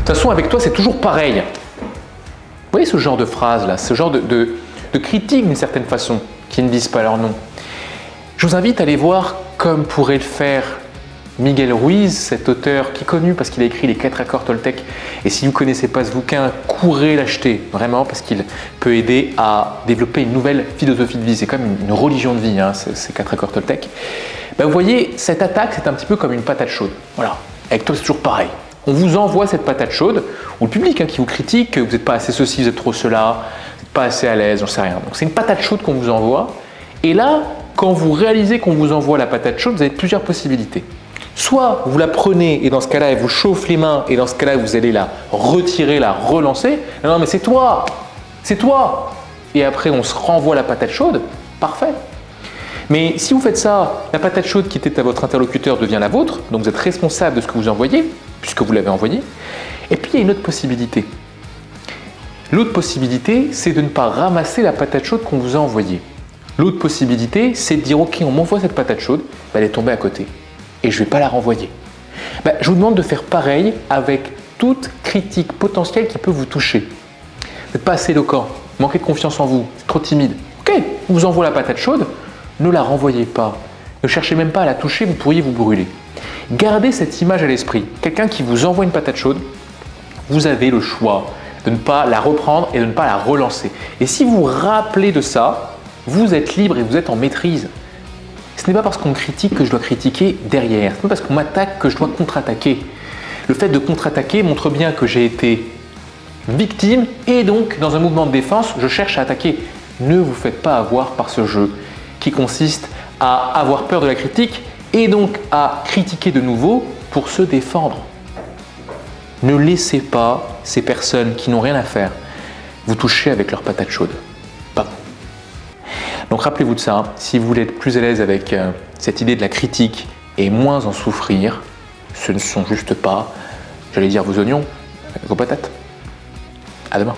toute façon, avec toi, c'est toujours pareil. Vous voyez ce genre de phrase là, ce genre de critique d'une certaine façon, qui ne disent pas leur nom. Je vous invite à aller voir comme pourrait le faire Miguel Ruiz, cet auteur qui est connu parce qu'il a écrit les 4 accords Toltec. Et si vous ne connaissez pas ce bouquin, courez l'acheter, vraiment, parce qu'il peut aider à développer une nouvelle philosophie de vie. C'est comme une religion de vie, hein, ces 4 accords Toltec. Ben, vous voyez, cette attaque, c'est un petit peu comme une patate chaude. Voilà, avec toi, c'est toujours pareil. On vous envoie cette patate chaude, ou le public qui vous critique, que vous n'êtes pas assez ceci, vous êtes trop cela, vous n'êtes pas assez à l'aise, j'en sais rien. Donc c'est une patate chaude qu'on vous envoie. Et là, quand vous réalisez qu'on vous envoie la patate chaude, vous avez plusieurs possibilités. Soit vous la prenez et dans ce cas-là, elle vous chauffe les mains et dans ce cas-là, vous allez la retirer, la relancer. Non, mais c'est toi! C'est toi! Et après, on se renvoie la patate chaude. Parfait! Mais si vous faites ça, la patate chaude qui était à votre interlocuteur devient la vôtre, donc vous êtes responsable de ce que vous envoyez, puisque vous l'avez envoyé. Et puis, il y a une autre possibilité. L'autre possibilité, c'est de ne pas ramasser la patate chaude qu'on vous a envoyée. L'autre possibilité, c'est de dire « Ok, on m'envoie cette patate chaude, elle est tombée à côté. » Et je ne vais pas la renvoyer. Je vous demande de faire pareil avec toute critique potentielle qui peut vous toucher. Vous n'êtes pas assez éloquent, manquez de confiance en vous, c'est trop timide. Ok, on vous envoie la patate chaude, ne la renvoyez pas. Ne cherchez même pas à la toucher, vous pourriez vous brûler. Gardez cette image à l'esprit. Quelqu'un qui vous envoie une patate chaude, vous avez le choix de ne pas la reprendre et de ne pas la relancer. Et si vous vous rappelez de ça, vous êtes libre et vous êtes en maîtrise. Ce n'est pas parce qu'on me critique que je dois critiquer derrière. Ce n'est pas parce qu'on m'attaque que je dois contre-attaquer. Le fait de contre-attaquer montre bien que j'ai été victime et donc dans un mouvement de défense, je cherche à attaquer. Ne vous faites pas avoir par ce jeu qui consiste à avoir peur de la critique et donc à critiquer de nouveau pour se défendre. Ne laissez pas ces personnes qui n'ont rien à faire vous toucher avec leur patate chaude. Donc rappelez-vous de ça, si vous voulez être plus à l'aise avec cette idée de la critique et moins en souffrir, ce ne sont juste pas, j'allais dire vos oignons, vos patates. À demain.